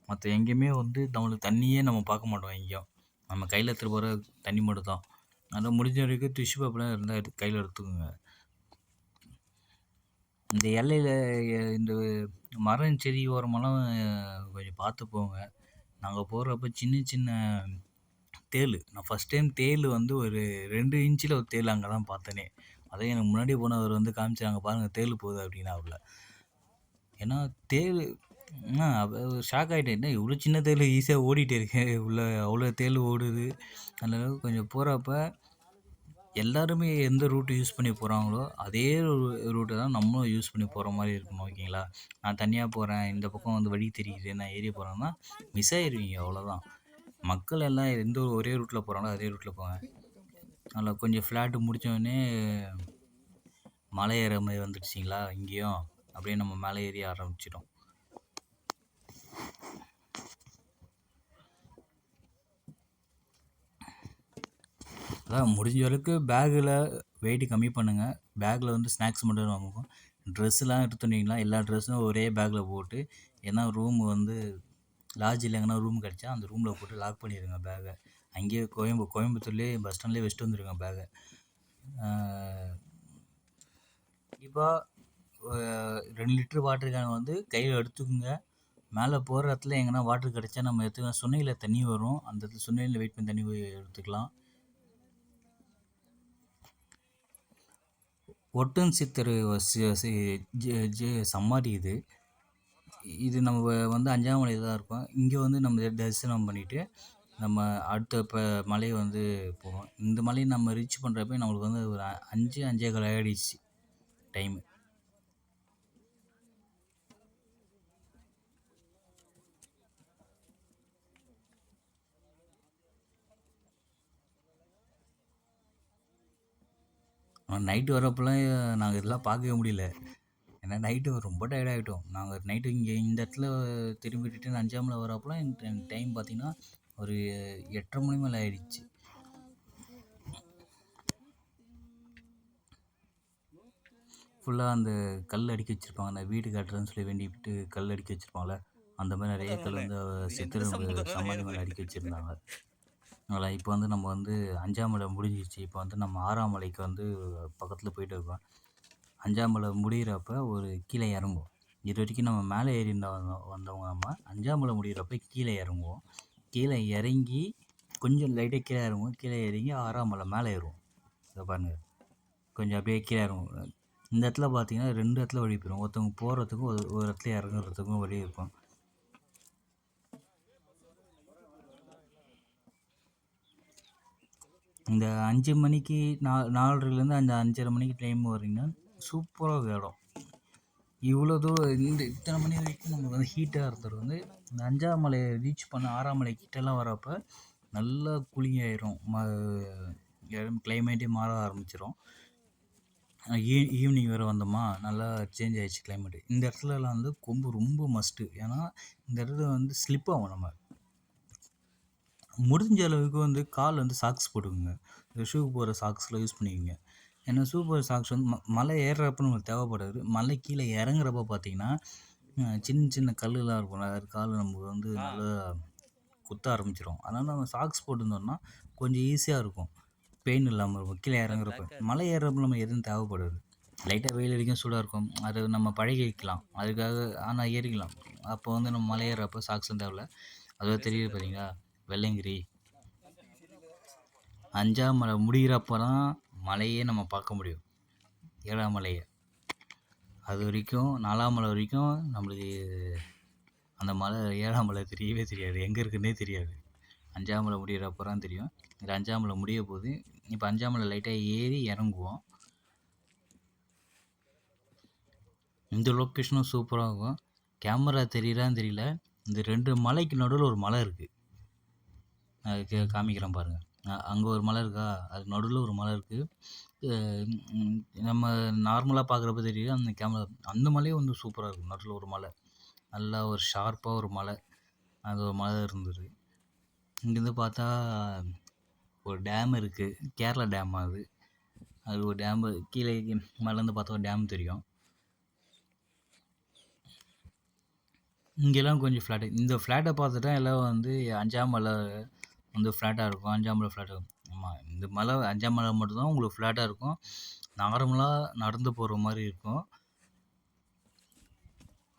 மத்த எங்கேயுமே வந்து நம்மளுக்கு தண்ணியே நம்ம பார்க்க மாட்டோம் எங்கேயும். நம்ம கையில எடுத்துட்டு போற தண்ணி மட்டும் தான். அதனால முடிஞ்ச வரைக்கும் டிஷ்யூ பேப்பர்லாம் இருந்தா கையில எடுத்துக்கோங்க. இந்த எல்லையில இந்த மரம், செடி ஓரமெல்லாம் கொஞ்சம் பார்த்து போங்க. நாங்க போறப்ப சின்ன சின்ன தேளு. நான் ஃபர்ஸ்ட் டைம் தேளு வந்து ஒரு 2 இன்ச்சில ஒரு தேளு அங்க தான் பார்த்தனே. அதையும் எனக்கு முன்னாடி போனவர் வந்து காமிச்சாங்க, "அங்க பாருங்க தேளு போகுது" அப்படின்னாப்புல. ஏன்னா தேளு ஷாக் ஆயிட்டேன். என்ன இவ்வளோ சின்ன தேளு ஈஸியா ஓடிட்டு இருக்கே! உள்ள அவ்வளோ தேளு ஓடுது. அந்த அளவுக்கு கொஞ்சம் போறப்ப எல்லாருமே எந்த ரூட் யூஸ் பண்ணி போறாங்களோ, அதே ரூட்ட தான் நம்மளும் யூஸ் பண்ணி போற மாரி இருக்கணும். ஓகேங்களா? நான் தனியா போறேன். இந்த பக்கம் வந்து வழி தெரியுது. நான் ஏறி போறேன்னா, மிஸ் ஆயிருவீங்க அவ்வளோதான். மக்கள் எல்லாம் எந்த ஒரே ரூட்ல போறாங்களோ, அதே ரூட்ல போங்க. அதில கொஞ்சம் ஃப்ளாட் முடிச்சோனே மலை ஏறுற மாரி வந்துடுச்சுங்களா, இங்கேயும். அப்படியே நம்ம மேலே ஏறி ஆரம்பிச்சிட்டோம். அதான் முடிஞ்ச அளவுக்கு பேக்கில வெயிட் கம்மி பண்ணுங்க. பேக்கில வந்து ஸ்நாக்ஸ் மட்டும் வாங்குவோம். ட்ரெஸ்லாம் எடுத்து வந்தீங்கன்னா, எல்லா ட்ரெஸ்ஸும் ஒரே பேக்கில போட்டு, ஏன்னா ரூம் வந்து லாட்ஜில எங்கனா ரூம் கிடைச்சா, அந்த ரூமில போட்டு லாக் பண்ணிடுங்க பேக்க. அங்கேயே கோயம்புத்தூர்லேயே பஸ் ஸ்டாண்ட்லேயே வச்சுட்டு வந்துருங்க பேக்க. கண்டிப்பா 2 லிட்டர் வாட்டர் கேன் வந்து கையில எடுத்துக்கோங்க. மேலே போகிற இடத்துல எங்கன்னா வாட்டர் கிடைச்சா நம்ம எடுத்துக்கலாம். சுனையில தண்ணி வரும். அந்த இடத்துல சுனையில வெயிட் பண்ணி தண்ணி எடுத்துக்கலாம். ஒட்டன் சித்தர் சமாதி இது. இது நம்ம வந்து 5ஆம் மலையில தான் இருக்கோம். இங்கே வந்து நம்ம தரிசனம் பண்ணிட்டு, நம்ம அடுத்த மலை வந்து போவோம். இந்த மலையை நம்ம ரீச் பண்ணுறப்ப நம்மளுக்கு வந்து ஒரு 5, 5:15 ஆயிடுச்சு டைமு. ஆனால் நைட்டு வரப்போலாம் நாங்கள் இதெல்லாம் பார்க்கவே முடியல. ஏன்னா நைட்டு ரொம்ப டயர்ட் ஆகிட்டோம். நாங்கள் நைட்டு இங்கே இந்த இடத்துல திரும்பி ரிட்டர்ன் 5ஆம் மலை வரப்போலாம் டைம் பார்த்தீங்கன்னா, ஒரு 8:30 மணி மேலே ஆயிடுச்சு. ஃபுல்லாக அந்த கல் அடுக்கி வச்சுருப்பாங்க. அந்த வீடு கட்டுறேன்னு சொல்லி வேண்டிக்கிட்டு கல் அடுக்கி வச்சுருப்பாங்கள்ல, அந்த மாதிரி நிறைய கல் வந்து சித்தர் சமாதி மேலே அடுக்கி வச்சுருந்தாங்க. அதில் இப்போ வந்து நம்ம வந்து 5ஆம் மலை முடிஞ்சிச்சு. இப்போ வந்து நம்ம 6ஆம் மலைக்கு வந்து பக்கத்தில் போயிட்டு இருக்கோம். 5ஆம் மலை முடிகிறப்ப ஒரு கீழே இறங்குவோம். இது வரைக்கும் நம்ம மேலே ஏறி வந்தவங்க நம்ம 5ஆம் மலை முடிகிறப்ப கீழே இறங்குவோம். கீழே இறங்கி கொஞ்சம் லைட்டாக கீழே இறங்குவோம். கீழே இறங்கி 6ஆம் மலை மேலே ஏறுவோம். இதை பாருங்க, கொஞ்சம் அப்படியே கீழே இறங்குவோம். இந்த இடத்துல பார்த்தீங்கன்னா 2 இடத்துல வழி போயிடும். ஒருத்தவங்க போகிறதுக்கும் ஒரு இடத்துல இறங்குறதுக்கும் வழி இருக்கும். இந்த 5 மணிக்கு 4:30லேருந்து அந்த 5:30 மணிக்கு டைம் வரீங்கன்னா சூப்பராக இருக்கும் இடம். இவ்வளோ தூரம் இத்தனை மணி வரைக்கும் நமக்கு வந்து ஹீட்டாக இருந்தது வந்து இந்த 5ஆம் மலையை ரீச் பண்ண 6ஆம் மலை கிட்டலாம் வரப்போ நல்லா கூலிங் ஆயிரும். கிளைமேட்டே மாற ஆரம்பிச்சிடும். ஈவினிங் வேறு வந்தோமா, நல்லா சேஞ்ச் ஆயிடுச்சு கிளைமேட்டு. இந்த இடத்துலலாம் வந்து கொம்பு ரொம்ப மஸ்ட்டு. ஏன்னா, இந்த இடத்துல வந்து ஸ்லிப் ஆகும் நம்ம. முடிஞ்ச அளவுக்கு வந்து கால் வந்து சாக்ஸ் போட்டுக்கோங்க. இந்த ஷூ போடுற சாக்ஸ்லாம் யூஸ் பண்ணிக்கோங்க. ஏன்னா ஷூ போடுற சாக்ஸ் வந்து மலை ஏறுறப்ப நம்மளுக்கு தேவைப்படாது. மலை கீழே இறங்குறப்ப பார்த்தீங்கன்னா, சின்ன சின்ன கல்லுலாம் இருக்கும்ல, அது கால் நமக்கு வந்து நல்லா குத்த ஆரம்பிச்சிரும். அதனால நம்ம சாக்ஸ் போட்டிருந்தோம்னா கொஞ்சம் ஈஸியாக இருக்கும். பெயின் இல்லாமல் இருக்கும் கீழே இறங்குறப்ப. மலை ஏறுறப்ப நம்ம எதுவும் தேவைப்படாது. லைட்டாக வெயில் அடிக்கும், சூடாக இருக்கும். அது நம்ம பழகிக்கலாம். அதுக்காக ஆனால் ஏறிக்கலாம். அப்போ வந்து நம்ம மலை ஏறுறப்போ சாக்ஸும் தேவையில்ல. அதுவே தெரியுது பார்த்தீங்களா, வெள்ளையங்கிரி. 5ஆம் மலை முடிகிறப்ப தான் மலையே நம்ம பார்க்க முடியும், 7ஆம் மலையை. அது வரைக்கும் 4ஆம் மலை வரைக்கும் நம்மளுக்கு அந்த மலை 7ஆம் மலை தெரியவே தெரியாது, எங்கே இருக்குன்னே தெரியாது. 5ஆம் மலை முடிகிறப்ப தான் தெரியும். இது 5ஆம் மலை முடிய போகுது. இப்போ 5ஆம் மலை லைட்டாக ஏறி இறங்குவோம். இந்த லொக்கேஷனும் சூப்பராக இருக்கும். கேமரா தெரியுறான்னு தெரியல, இந்த 2 மலைக்கு நடுவில் ஒரு மலை இருக்குது. அதுக்கு காமிக்கிறேன் பாருங்கள். அங்கே ஒரு மலை இருக்கா, அது நடுவில் ஒரு மலை இருக்குது. நம்ம நார்மலாக பார்க்குறப்ப தெரியும், அந்த கேமரா அந்த மலையும் வந்து சூப்பராக இருக்கும். நடுவில் ஒரு மலை, நல்லா ஒரு ஷார்ப்பாக ஒரு மலை, அது ஒரு மலை இருந்தது. இங்கேருந்து பார்த்தா ஒரு டேம் இருக்குது, கேரளா டேம். அது ஒரு டேமு, கீழே மேலேருந்து பார்த்தா ஒரு டேம் தெரியும். இங்கெல்லாம் கொஞ்சம் ஃப்ளாட்டு. இந்த ஃப்ளாட்டை பார்த்துட்டா எல்லாம் வந்து 5ஆம் மலை வந்து ஃப்ளாட்டாக இருக்கும். 5ஆம் மலை ஃப்ளாட்டாக இருக்கும். ஆமாம், இந்த மலை 5ஆம் மலை மட்டும்தான் உங்களுக்கு ஃப்ளாட்டாக இருக்கும். நார்மலாக நடந்து போகிற மாதிரி இருக்கும்.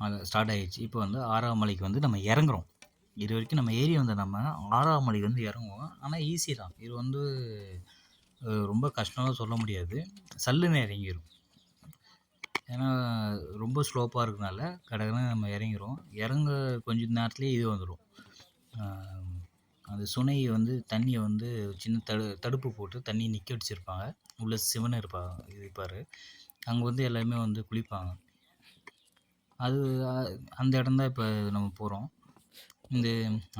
அது ஸ்டார்ட் ஆகிடுச்சு. இப்போ வந்து 6ஆம் மலைக்கு வந்து நம்ம இறங்குறோம். இது வரைக்கும் நம்ம ஏறி வந்த நம்ம 6ஆம் மலைக்கு வந்து இறங்குவோம். ஆனால் ஈஸி தான். இது வந்து ரொம்ப கஷ்டம்லாம் சொல்ல முடியாது. சல்லுன்னு இறங்கிடும். ஏன்னா ரொம்ப ஸ்லோப்பாக இருக்கனால கடகடன்னு நம்ம இறங்கிரும். இறங்க கொஞ்சம் நேரத்துலேயே இது வந்துடும். அந்த சுனையை வந்து தண்ணியை வந்து சின்ன தடுப்பு போட்டு தண்ணியை நிற்க வச்சுருப்பாங்க. உள்ள சிவன் இருப்பார். அங்கே வந்து எல்லாருமே வந்து குளிப்பாங்க. அது அந்த இடம் தான் இப்போ நம்ம போகிறோம். இந்த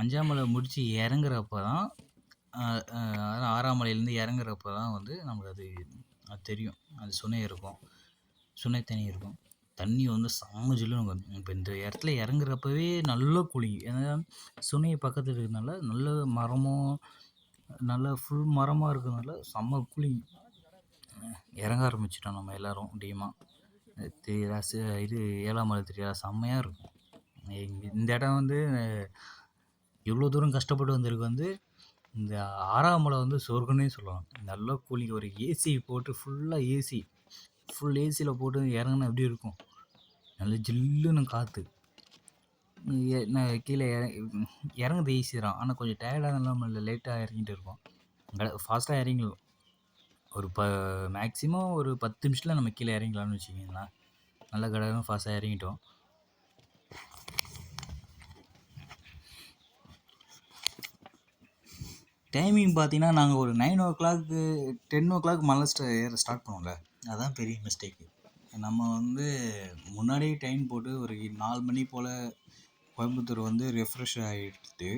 5ஆம் மலை முடித்து இறங்குறப்ப தான், 6ஆம் மலையிலேருந்து இறங்குறப்ப தான் வந்து நமக்கு அது தெரியும். அது சுனை இருக்கும், சுனை தண்ணி இருக்கும். தண்ணி வந்து செம்ம ஜில்லுன்னு இருக்கும். இப்போ இந்த இடத்துல இறங்குறப்பவே நல்ல கூலிங். ஏன்னா சுனை பக்கத்தில் இருக்கிறதுனால நல்ல மரமும், நல்லா ஃபுல் மரமாக இருக்கிறதுனால செம்ம கூலிங். இறங்க ஆரம்பிச்சிட்டோம் நம்ம எல்லோரும் டீமாக. தெரியுதா, இது 7ஆம் மலை தெரியாதா, செம்மையாக இருக்கும். இந்த இடம் வந்து இவ்வளோ தூரம் கஷ்டப்பட்டு வந்திருக்கு வந்து இந்த 6ஆம் மலை வந்து சொர்க்கம்னே சொல்லலாம். நல்லா கூலிங், ஒரு ஏசி போட்டு ஃபுல்லாக ஏசி, ஃபுல் ஏசியில் போட்டு இறங்குனா எப்படி இருக்கும், நல்ல ஜில்லுன்னு காற்று. கீழே இறங்குது ஈஸி தான், ஆனால் கொஞ்சம் டயர்டாக இல்லாமல் இல்லை, லேட்டாக இறங்கிட்டு இருக்கோம். ஃபாஸ்ட்டாக இறங்கிடும். ஒரு மேக்ஸிமம் ஒரு 10 நிமிஷத்தில் நம்ம கீழே இறங்கலாம்னு வச்சுக்கிங்களேன். நல்லா கடகடன்னு ஃபாஸ்ட்டாக இறங்கிட்டோம். டைமிங் பார்த்தீங்கன்னா, நாங்கள் ஒரு 9:00 10:00 மலை ஏற ஸ்டார்ட் பண்ணோம்ல, அதுதான் பெரிய மிஸ்டேக்கு. நம்ம வந்து முன்னாடியே டைம் போட்டு ஒரு 4 மணி போல் கோயம்புத்தூர் வந்து ரெஃப்ரெஷ் ஆகிட்டு,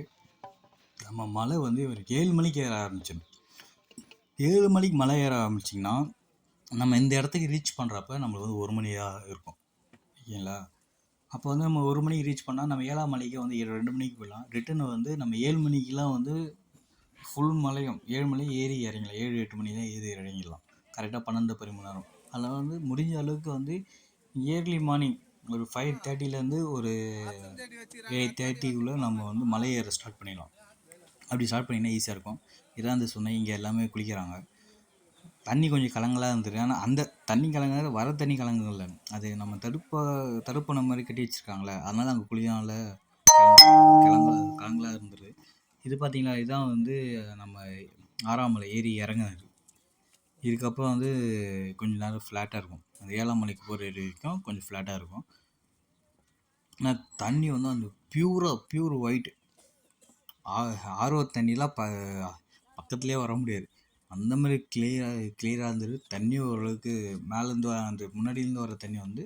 நம்ம மலை வந்து ஒரு 7 மணிக்கு ஏற ஆரம்பிச்சிடணும். 7 மணிக்கு மலை ஏற ஆரம்பிச்சிங்கன்னா நம்ம இந்த இடத்துக்கு ரீச் பண்ணுறப்ப நம்மளுக்கு வந்து 1 மணியாக இருக்கும், ஓகேங்களா? அப்போ வந்து நம்ம 1 மணிக்கு ரீச் பண்ணால் நம்ம 7ஆம் மலைக்கு வந்து 2 மணிக்கு போயிடலாம். ரிட்டர்ன் வந்து நம்ம 7 மணிக்கெலாம் வந்து ஃபுல் மலையும் 7 மணி ஏறி இறங்கலாம். 7, 8 மணி தான் ஏறி இறங்கிடலாம். கரெக்டாக 12, 13 நேரம். அதில் வந்து முடிஞ்ச அளவுக்கு வந்து இயர்லி மார்னிங் ஒரு 5:30லேருந்து ஒரு 8:30க்குள்ளே நம்ம வந்து மலை ஏற ஸ்டார்ட் பண்ணிடலாம். அப்படி ஸ்டார்ட் பண்ணிங்கன்னா ஈஸியாக இருக்கும். இதான் அந்த சொன்ன, இங்கே எல்லாமே குளிக்கிறாங்க. தண்ணி கொஞ்சம் கலங்கலாக இருந்தது. ஆனால் அந்த தண்ணி கலங்க வர தண்ணி கலங்கல, அது நம்ம தடுப்பணை மாதிரி கட்டி வச்சுருக்காங்களே, அதனால் அங்கே குளியால் கலங்கலாக இருந்தது. இது பார்த்திங்களா, இதுதான் வந்து நம்ம 6ஆம் மலை ஏறி இறங்குனது. இதுக்கப்புறம் வந்து கொஞ்சம் நேரம் ஃப்ளாட்டாக இருக்கும். அந்த 7ஆம் மலைக்கு போகிற வரைக்கும் கொஞ்சம் ஃப்ளாட்டாக இருக்கும். ஆனால் தண்ணி வந்து அந்த பியூர் ஒயிட் ஆர்ஓ தண்ணிலாம் பக்கத்துலேயே வர முடியாது, அந்த மாதிரி கிளியராக இருந்தது. தண்ணி ஓரளவுக்கு மேலேருந்து அந்த முன்னாடியிலேருந்து வர தண்ணி வந்து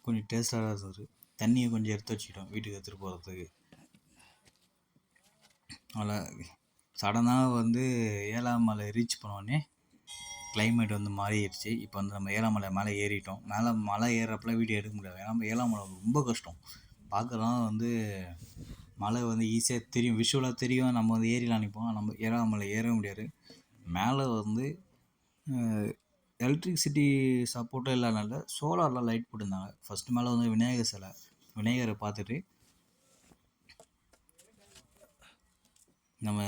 கொஞ்சம் டேஸ்ட்டாக தான் இருந்தது. தண்ணியை கொஞ்சம் எடுத்து வச்சுக்கிட்டோம் வீட்டுக்கு எடுத்துகிட்டு போகிறதுக்கு. அதில் சடனாக வந்து 7ஆம் மலை ரீச் பண்ணோடனே கிளைமேட் வந்து மாறிடுச்சு. இப்போ வந்து நம்ம ஏழாமலை மேலே ஏறிட்டோம். மலை ஏறுறப்பலாம் வீடியோ எடுக்க முடியாது. ஏன்னா நம்ம ஏழாமலை ரொம்ப கஷ்டம். பார்க்கலாம் வந்து மலை வந்து ஈஸியாக தெரியும், விஷுவலாக தெரியும். நம்ம வந்து ஏறிலாம் நிற்போம். நம்ம ஏழாமலை ஏற முடியாது. மேலே வந்து எலக்ட்ரிசிட்டி சப்போர்ட்டும் இல்லாதனால சோலாரில் லைட் போட்டிருந்தாங்க. ஃபஸ்ட்டு மேலே வந்து விநாயகர் சிலை, விநாயகரை பார்த்துட்டு நம்ம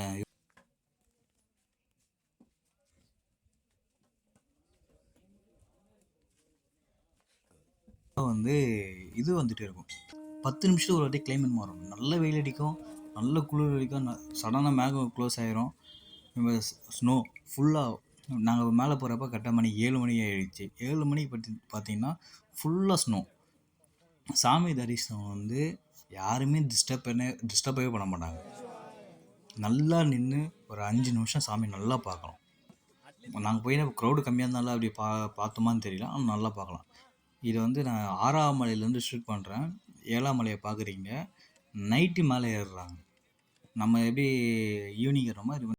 வந்து இது வந்துட்டே இருக்கும். 10 நிமிஷத்துக்கு ஒரு வாட்டி கிளைமேட் மாறும். நல்ல வெயில் அடிக்கும், நல்ல குளிர் அடிக்கும், சடனாக மேகம் க்ளோஸ் ஆயிரும். ஸ்னோ ஃபுல்லாக நாங்கள் மேலே போகிறப்ப கரெக்டாக மணி 7 மணி ஆயிடுச்சு. 7 மணிக்கு பார்த்தீங்கன்னா ஃபுல்லாக ஸ்னோ. சாமி தரிசனம் வந்து யாருமே டிஸ்டர்பே பண்ண மாட்டாங்க. நல்லா நின்று ஒரு 5 நிமிஷம் சாமி நல்லா பார்க்கலாம். நாங்கள் போய் க்ரௌடு கம்மியாக இருந்தாலும் அப்படி பார்த்தோமான்னு தெரியல, ஆனால் நல்லா பார்க்கலாம். இதை வந்து நான் 6ஆம் மலையிலேருந்து ஷூட் பண்ணுறேன். 7ஆம் மலையை பார்க்குறீங்க. நைட்டு மேலே ஏறுறாங்க. நம்ம எப்படி ஈவினிங் ஏறுற மாதிரி